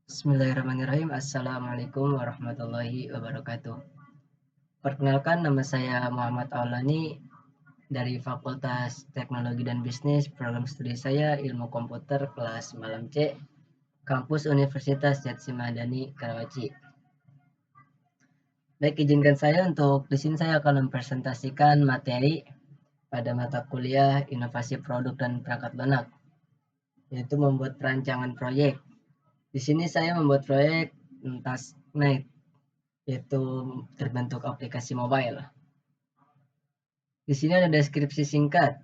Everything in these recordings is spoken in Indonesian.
Bismillahirrahmanirrahim. Assalamualaikum warahmatullahi wabarakatuh. Perkenalkan, nama saya Muhammad Aulani dari Fakultas Teknologi dan Bisnis. Program studi saya Ilmu Komputer kelas Malam C, Kampus Universitas Jatsi Madani, Karawaci. Baik, izinkan saya untuk di sini saya akan mempresentasikan materi pada mata kuliah Inovasi Produk dan Perangkat Lunak, yaitu membuat perancangan proyek. Di sini saya membuat proyek TaskNet, yaitu terbentuk aplikasi mobile. Di sini ada deskripsi singkat.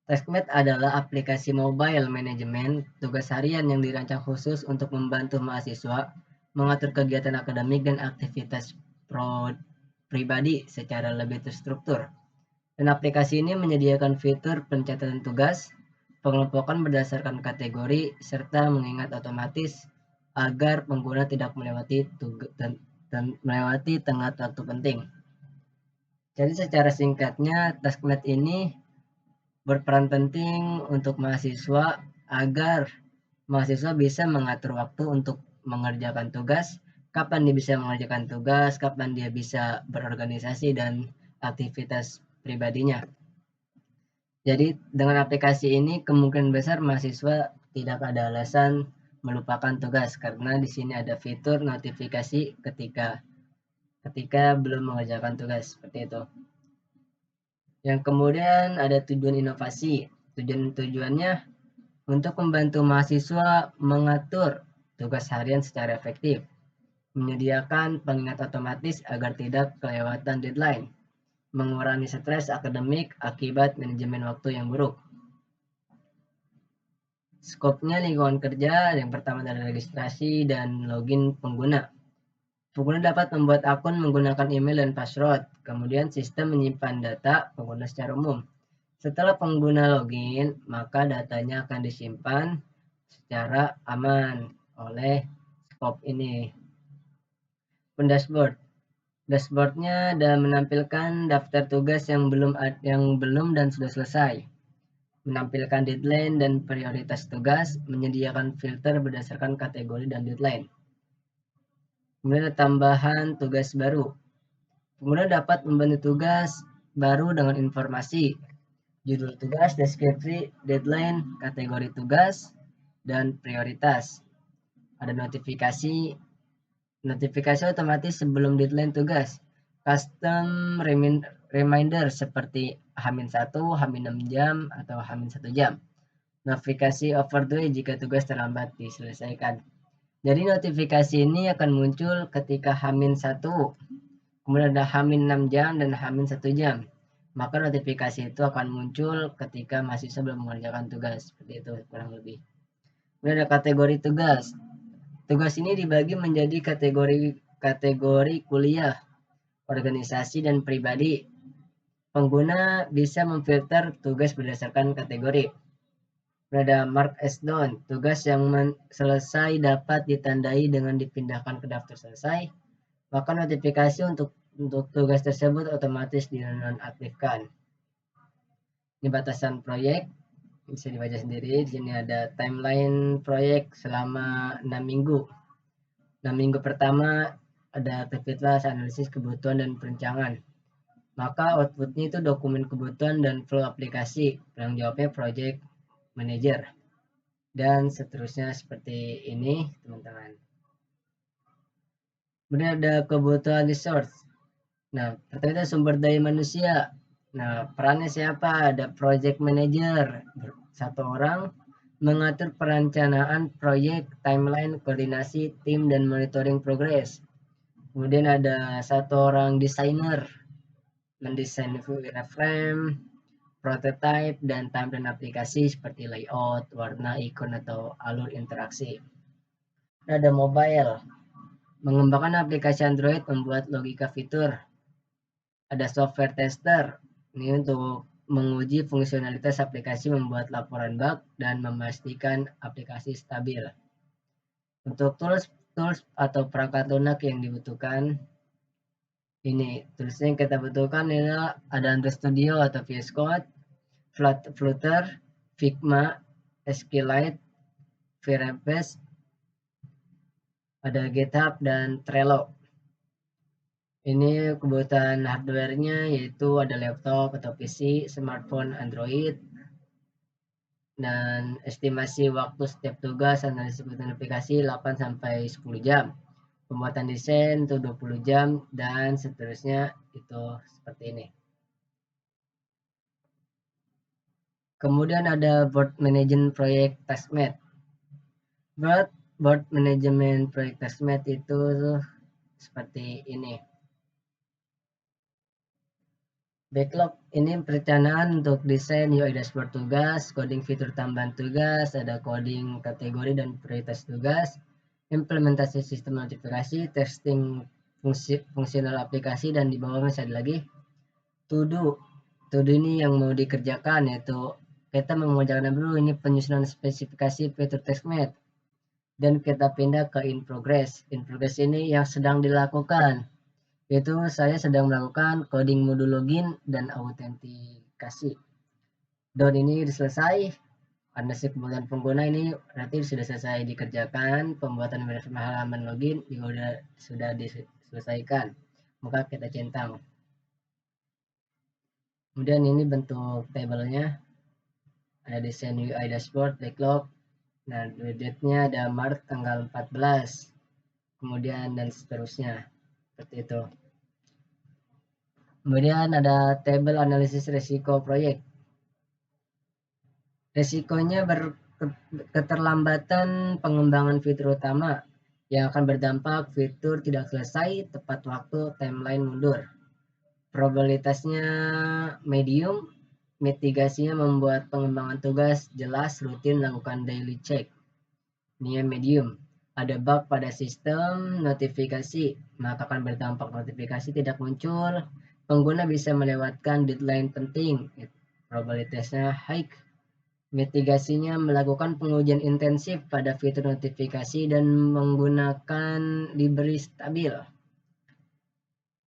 TaskMate adalah aplikasi mobile manajemen tugas harian yang dirancang khusus untuk membantu mahasiswa mengatur kegiatan akademik dan aktivitas pribadi secara lebih terstruktur. Dan aplikasi ini menyediakan fitur pencatatan tugas, pengelompokan berdasarkan kategori, serta mengingat otomatis agar pengguna tidak melewati tengah waktu penting. Jadi secara singkatnya, TaskMate ini berperan penting untuk mahasiswa agar mahasiswa bisa mengatur waktu untuk mengerjakan tugas, kapan dia bisa mengerjakan tugas, kapan dia bisa berorganisasi dan aktivitas pribadinya. Jadi dengan aplikasi ini kemungkinan besar mahasiswa tidak ada alasan melupakan tugas karena di sini ada fitur notifikasi ketika belum mengerjakan tugas, seperti itu. Yang kemudian ada tujuan inovasi. Tujuannya untuk membantu mahasiswa mengatur tugas harian secara efektif, menyediakan pengingat otomatis agar tidak kelewatan deadline, mengurangi stres akademik akibat manajemen waktu yang buruk. Skopnya lingkungan kerja, yang pertama adalah registrasi dan login pengguna. Pengguna dapat membuat akun menggunakan email dan password, kemudian sistem menyimpan data pengguna secara umum. Setelah pengguna login, maka datanya akan disimpan secara aman oleh skop ini. Dashboard. Dashboardnya dan menampilkan daftar tugas yang belum dan sudah selesai, menampilkan deadline dan prioritas tugas, menyediakan filter berdasarkan kategori dan deadline. Kemudian ada tambahan tugas baru. Pengguna dapat membantu tugas baru dengan informasi judul tugas, deskripsi, deadline, kategori tugas, dan prioritas. Ada notifikasi otomatis sebelum deadline tugas. Custom reminder seperti H-1, H-6 jam, atau H-1 jam. Notifikasi overduy jika tugas terlambat diselesaikan. Jadi notifikasi ini akan muncul ketika H-1, kemudian ada H-6 jam dan H-1 jam. Maka notifikasi itu akan muncul ketika mahasiswa belum mengerjakan tugas. Seperti itu kurang lebih. Kemudian ada kategori tugas. Tugas ini dibagi menjadi kategori kuliah, organisasi, dan pribadi. Pengguna bisa memfilter tugas berdasarkan kategori. Ada mark as done. Tugas yang selesai dapat ditandai dengan dipindahkan ke daftar selesai. Maka notifikasi untuk tugas tersebut otomatis dinonaktifkan. Ini batasan proyek, bisa dibaca sendiri. Di sini ada timeline proyek selama 6 minggu. 6 minggu pertama ada aktivitas analisis kebutuhan dan perencanaan. Maka outputnya itu dokumen kebutuhan dan flow aplikasi. Yang jawabnya project manager. Dan seterusnya seperti ini, teman-teman. Kemudian ada kebutuhan resource. Nah, pertama itu sumber daya manusia. Nah, perannya siapa? Ada project manager, satu orang mengatur perencanaan proyek, timeline, koordinasi tim, dan monitoring progress. Kemudian ada satu orang desainer, mendesain wireframe, prototype, dan tampilan aplikasi seperti layout, warna, ikon, atau alur interaksi. Ada mobile, mengembangkan aplikasi Android, membuat logika fitur. Ada software tester, ini untuk menguji fungsionalitas aplikasi, membuat laporan bug, dan memastikan aplikasi stabil. Untuk tools atau perangkat lunak yang dibutuhkan, ini toolsnya yang kita butuhkan adalah ada Android Studio atau VS Code, Flutter, Figma, SQLite, VRFS, Ada GitHub dan Trello. Ini kebutuhan hardware-nya yaitu ada laptop atau PC, smartphone Android, dan estimasi waktu setiap tugas analisis kebutuhan aplikasi 8 sampai 10 jam. Pembuatan desain itu 20 jam dan seterusnya itu seperti ini. Kemudian ada board management proyek TaskMate. Board management proyek TaskMate itu seperti ini. Backlog ini perencanaan untuk desain UI dashboard tugas, coding fitur tambahan tugas, ada coding kategori dan prioritas tugas, implementasi sistem notifikasi, testing fungsional aplikasi, dan di bawah masih ada lagi to do. To do ini yang mau dikerjakan, yaitu kita mengerjakan dulu ini penyusunan spesifikasi fitur TaskMate dan kita pindah ke in progress. In progress ini yang sedang dilakukan, yaitu saya sedang melakukan coding modul login dan autentikasi. Down ini selesai, analisis kebutuhan pengguna ini berarti sudah selesai dikerjakan, pembuatan halaman login juga sudah diselesaikan, maka kita centang. Kemudian ini bentuk tabelnya, ada desain UI dashboard, backlog. Nah, date-nya ada Maret tanggal 14, kemudian dan seterusnya, seperti itu. Kemudian ada tabel analisis resiko proyek. Resikonya keterlambatan pengembangan fitur utama yang akan berdampak fitur tidak selesai tepat waktu, timeline mundur. Probabilitasnya medium, mitigasinya membuat pengembangan tugas jelas, rutin, lakukan daily check. Ini medium. Ada bug pada sistem notifikasi, maka akan berdampak notifikasi tidak muncul. Pengguna bisa melewatkan deadline penting. Probabilitasnya high. Mitigasinya melakukan pengujian intensif pada fitur notifikasi dan menggunakan library stabil.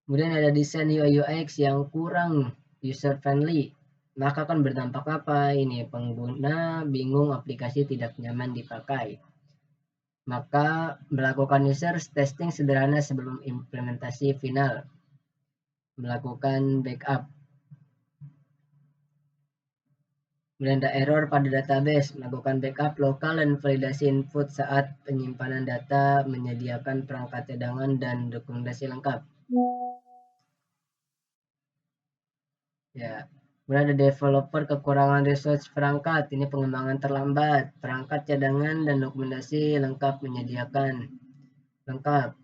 Kemudian ada desain UI UX yang kurang user friendly, maka akan berdampak apa? Ini pengguna bingung, aplikasi tidak nyaman dipakai. Maka melakukan user testing sederhana sebelum implementasi final. Melakukan backup. Kemudian ada error pada database, melakukan backup lokal dan validasi input saat penyimpanan data, menyediakan perangkat cadangan dan dokumentasi lengkap. Ya, kemudian ada developer kekurangan resource perangkat, ini pengembangan terlambat, perangkat cadangan dan dokumentasi lengkap menyediakan lengkap.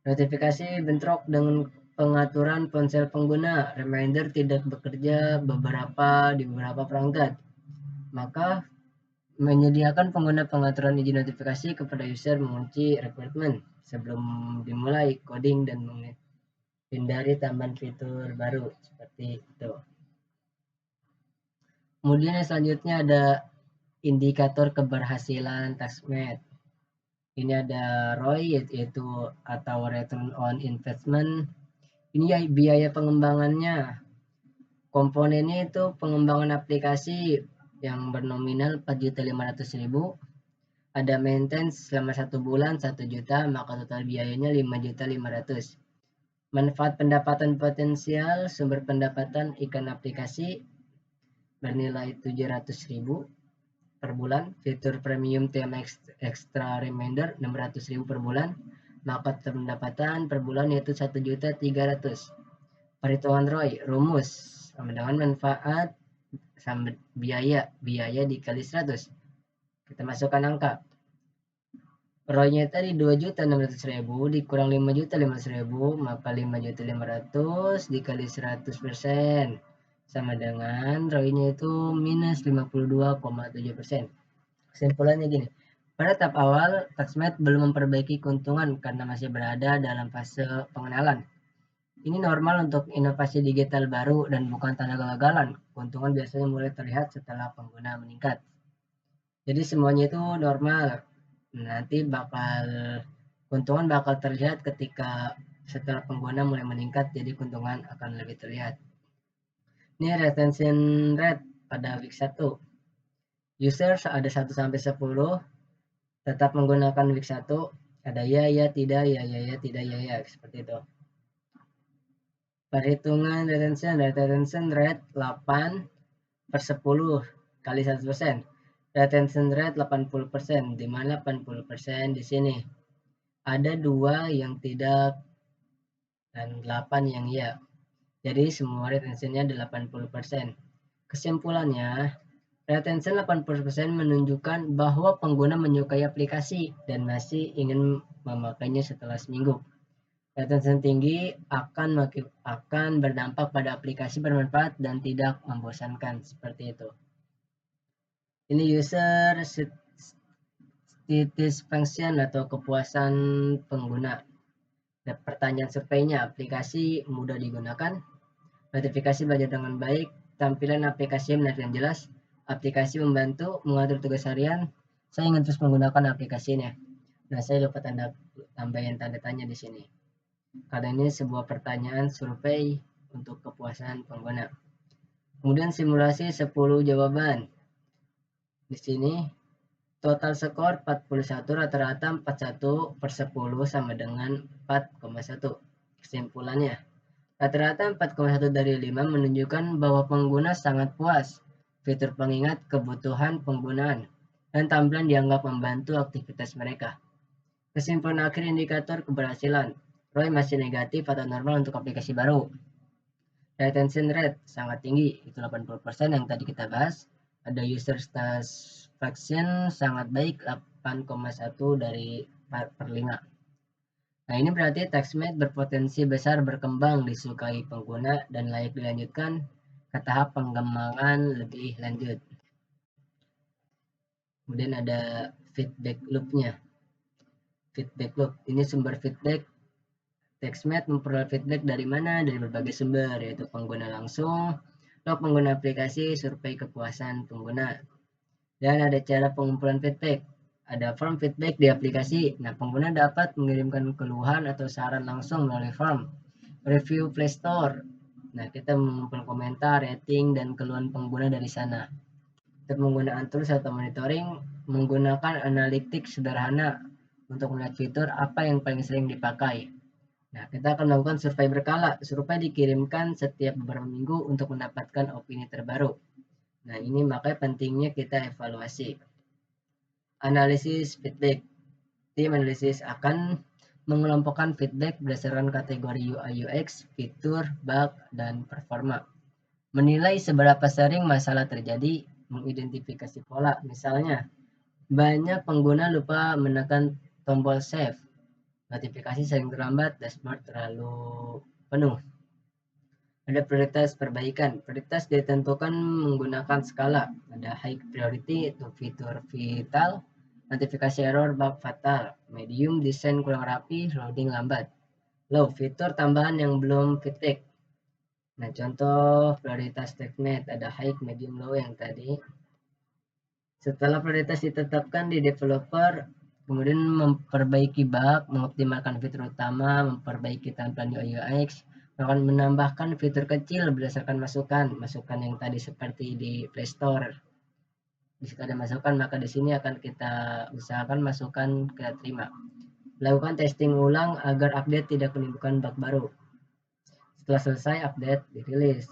Notifikasi bentrok dengan pengaturan ponsel pengguna, reminder tidak bekerja di beberapa perangkat. Maka menyediakan pengguna pengaturan izin notifikasi kepada user mengunci requirement sebelum dimulai coding dan menghindari tambahan fitur baru seperti itu. Kemudian yang selanjutnya ada indikator keberhasilan TaskMate. Ini ada ROI yaitu atau return on investment. Ini ya biaya pengembangannya. Komponennya itu pengembangan aplikasi yang bernominal 4.500.000. Ada maintenance selama 1 bulan 1 juta, maka total biayanya 5.500.000. Manfaat pendapatan potensial sumber pendapatan ikan aplikasi bernilai 700.000 per bulan. Fitur premium tema extra reminder 600.000 per bulan, maka pendapatan per bulan yaitu 1.300.000. Perhitungan ROI rumus sama dengan manfaat sama biaya dikali 100. Kita masukkan angka. ROI-nya tadi 2.600.000 dikurang 5.500.000, maka 5.500.000 dikali 100% sama dengan ROI-nya itu minus 52,7%. Kesimpulannya gini, pada tahap awal TaskMate belum memperbaiki keuntungan karena masih berada dalam fase pengenalan. Ini normal untuk inovasi digital baru dan bukan tanda kegagalan. Keuntungan biasanya mulai terlihat setelah pengguna meningkat. Jadi semuanya itu normal. Nanti keuntungan bakal terlihat ketika setelah pengguna mulai meningkat, jadi keuntungan akan lebih terlihat. Ini retention rate pada week 1. User ada 1 sampai 10 tetap menggunakan week 1, Ada ya, tidak, ya, tidak, ya, seperti itu. Perhitungan retention rate 8/10 kali 100%. Retention rate 80%, di mana 80% di sini. Ada 2 yang tidak dan 8 yang ya. Jadi semua retentionnya 80%. Kesimpulannya, retention 80% menunjukkan bahwa pengguna menyukai aplikasi dan masih ingin memakainya setelah seminggu. Retention tinggi akan berdampak pada aplikasi bermanfaat dan tidak membosankan, seperti itu. Ini user satisfaction atau kepuasan pengguna. Pertanyaan surveinya, aplikasi mudah digunakan, notifikasi belajar dengan baik, tampilan aplikasi menarik dan jelas, aplikasi membantu mengatur tugas harian, saya ingin terus menggunakan aplikasinya. Nah, saya lupa tambahin tanda tanya di sini. Karena ini sebuah pertanyaan survei untuk kepuasan pengguna. Kemudian simulasi 10 jawaban. Di sini total skor 41, rata-rata 41/10 sama dengan 4,1. Kesimpulannya, rata-rata 4,1 dari 5 menunjukkan bahwa pengguna sangat puas. Fitur pengingat kebutuhan penggunaan dan tampilan dianggap membantu aktivitas mereka. Kesimpulan akhir indikator keberhasilan. ROI masih negatif atau normal untuk aplikasi baru. Retention rate sangat tinggi, itu 80% yang tadi kita bahas. Ada user satisfaction sangat baik, 8,1 dari per 5. Nah, ini berarti TextMate berpotensi besar berkembang, disukai pengguna, dan layak dilanjutkan ke tahap pengembangan lebih lanjut. Kemudian ada feedback loop-nya. Feedback loop, ini sumber feedback. TextMate memperoleh feedback dari mana? Dari berbagai sumber, yaitu pengguna langsung, log pengguna aplikasi, survei kepuasan pengguna. Dan ada cara pengumpulan feedback. Ada form feedback di aplikasi. Nah, pengguna dapat mengirimkan keluhan atau saran langsung melalui form. Review Play Store. Nah, kita mengumpulkan komentar, rating, dan keluhan pengguna dari sana. Untuk penggunaan tools atau monitoring, menggunakan analitik sederhana untuk melihat fitur apa yang paling sering dipakai. Nah, kita akan melakukan survei berkala. Survei dikirimkan setiap beberapa minggu untuk mendapatkan opini terbaru. Nah, ini makanya pentingnya kita evaluasi. Analisis feedback. Tim analisis akan mengelompokkan feedback berdasarkan kategori UI UX, fitur, bug, dan performa. Menilai seberapa sering masalah terjadi, mengidentifikasi pola. Misalnya, banyak pengguna lupa menekan tombol save, notifikasi sering terlambat, dashboard terlalu penuh. Ada prioritas perbaikan. Prioritas ditentukan menggunakan skala. Ada high priority untuk fitur vital, notifikasi error, bug fatal. Medium, desain kurang rapi, loading lambat. Low, fitur tambahan yang belum feedback. Nah, contoh prioritas TextMate ada high, medium, low yang tadi. Setelah prioritas ditetapkan di developer, kemudian memperbaiki bug, mengoptimalkan fitur utama, memperbaiki tampilan UI UX, akan menambahkan fitur kecil berdasarkan masukan yang tadi seperti di Play Store. Jika ada masukan, maka di sini akan kita usahakan masukan kita terima. Lakukan testing ulang agar update tidak menimbulkan bug baru. Setelah selesai update, dirilis.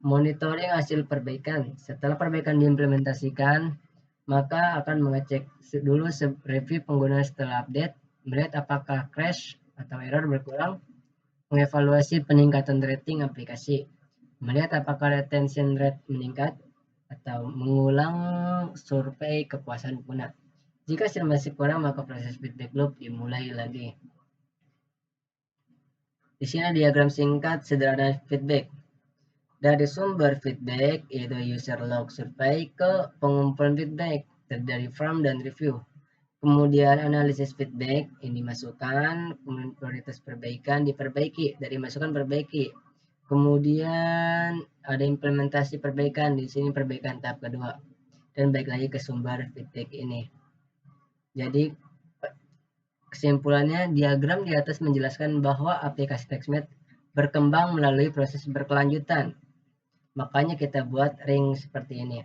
Monitoring hasil perbaikan. Setelah perbaikan diimplementasikan, maka akan mengecek dulu review pengguna setelah update, melihat apakah crash atau error berkurang, mengevaluasi peningkatan rating aplikasi, melihat apakah retention rate meningkat, atau mengulang survei kepuasan pengguna. Jika hasil masih kurang, maka proses feedback loop dimulai lagi. Di sini diagram singkat sederhana feedback. Dari sumber feedback, yaitu user log survei, ke pengumpulan feedback dari form dan review. Kemudian analisis feedback, ini masukan, kemudian prioritas perbaikan diperbaiki, dari masukan perbaiki. Kemudian ada implementasi perbaikan, di sini perbaikan tahap kedua. Dan balik lagi ke sumber feedback ini. Jadi kesimpulannya, diagram di atas menjelaskan bahwa aplikasi TextMate berkembang melalui proses berkelanjutan. Makanya kita buat ring seperti ini.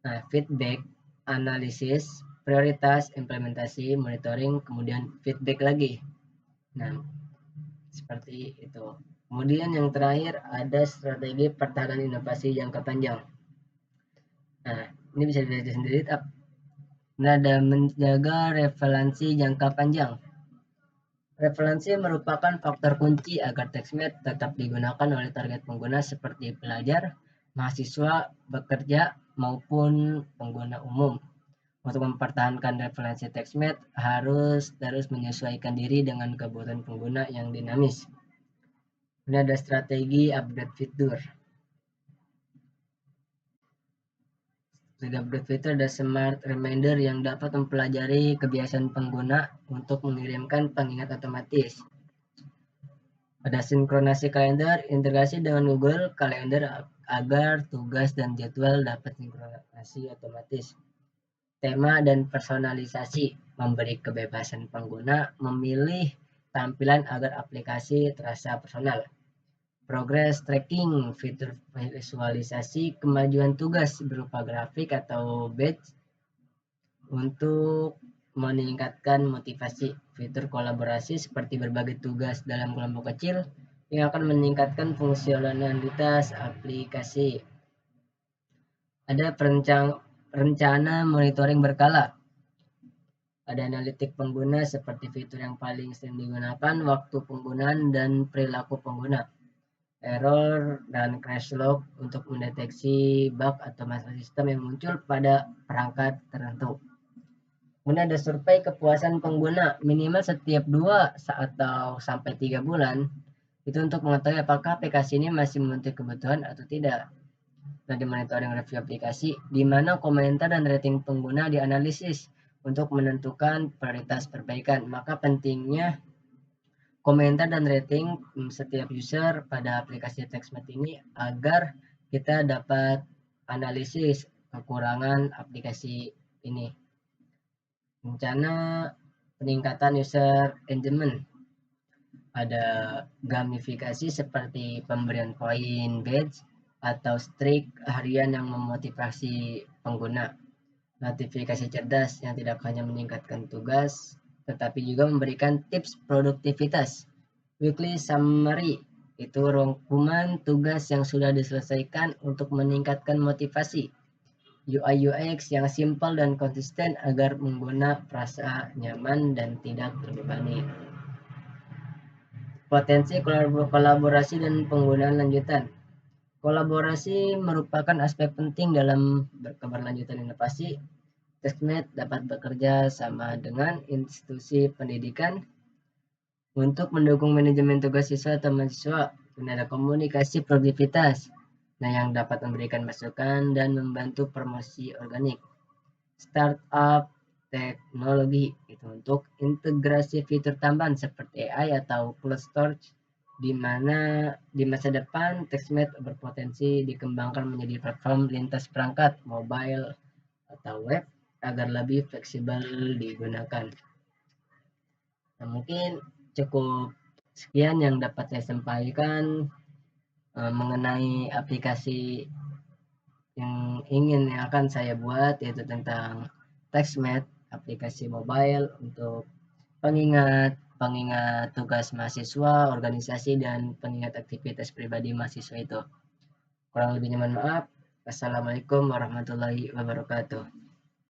Nah, feedback, analisis, prioritas, implementasi, monitoring, kemudian feedback lagi. Nah, seperti itu. Kemudian yang terakhir ada strategi pertahanan inovasi jangka panjang. Nah, ini bisa dilihat sendiri. Ada menjaga relevansi jangka panjang. Referensi merupakan faktor kunci agar TextMate tetap digunakan oleh target pengguna seperti pelajar, mahasiswa, bekerja, maupun pengguna umum. Untuk mempertahankan referensi TextMate harus terus menyesuaikan diri dengan kebutuhan pengguna yang dinamis. Ini ada strategi upgrade fitur. Upgrade fitur ada smart reminder yang dapat mempelajari kebiasaan pengguna untuk mengirimkan pengingat otomatis. Ada sinkronasi kalender, integrasi dengan Google Calendar agar tugas dan jadwal dapat sinkronasi otomatis. Tema dan personalisasi memberi kebebasan pengguna memilih tampilan agar aplikasi terasa personal. Progress tracking, fitur visualisasi kemajuan tugas berupa grafik atau badge untuk meningkatkan motivasi. Fitur kolaborasi seperti berbagi tugas dalam kelompok kecil yang akan meningkatkan fungsionalitas aplikasi. Ada rencana monitoring berkala. Ada analitik pengguna seperti fitur yang paling sering digunakan, waktu penggunaan, dan perilaku pengguna. Error dan crash log untuk mendeteksi bug atau masalah sistem yang muncul pada perangkat tertentu. Kemudian ada survei kepuasan pengguna minimal setiap 2 atau sampai 3 bulan itu untuk mengetahui apakah aplikasi ini masih memenuhi kebutuhan atau tidak. Nah, di monitoring review aplikasi di mana komentar dan rating pengguna dianalisis untuk menentukan prioritas perbaikan. Maka pentingnya komentar dan rating setiap user pada aplikasi TextMate ini agar kita dapat analisis kekurangan aplikasi ini. Rencana peningkatan user engagement. Ada gamifikasi seperti pemberian poin badge atau streak harian yang memotivasi pengguna. Notifikasi cerdas yang tidak hanya meningkatkan tugas, tetapi juga memberikan tips produktivitas. Weekly summary itu rangkuman tugas yang sudah diselesaikan untuk meningkatkan motivasi. UI UX yang simpel dan konsisten agar pengguna merasa nyaman dan tidak terbebani. Potensi kolaborasi dan penggunaan lanjutan. Kolaborasi merupakan aspek penting dalam keberlanjutan inovasi. TextMate dapat bekerja sama dengan institusi pendidikan untuk mendukung manajemen tugas siswa atau mahasiswa. Dan ada komunikasi produktivitas yang dapat memberikan masukan dan membantu promosi organik. Startup teknologi itu untuk integrasi fitur tambahan seperti AI atau cloud storage di mana di masa depan TextMate berpotensi dikembangkan menjadi platform lintas perangkat mobile atau web agar lebih fleksibel digunakan. Nah, mungkin cukup sekian yang dapat saya sampaikan mengenai aplikasi yang akan saya buat, yaitu tentang TextMate, aplikasi mobile untuk pengingat tugas mahasiswa, organisasi, dan pengingat aktivitas pribadi mahasiswa itu. Kurang lebihnya mohon maaf. Assalamualaikum warahmatullahi wabarakatuh.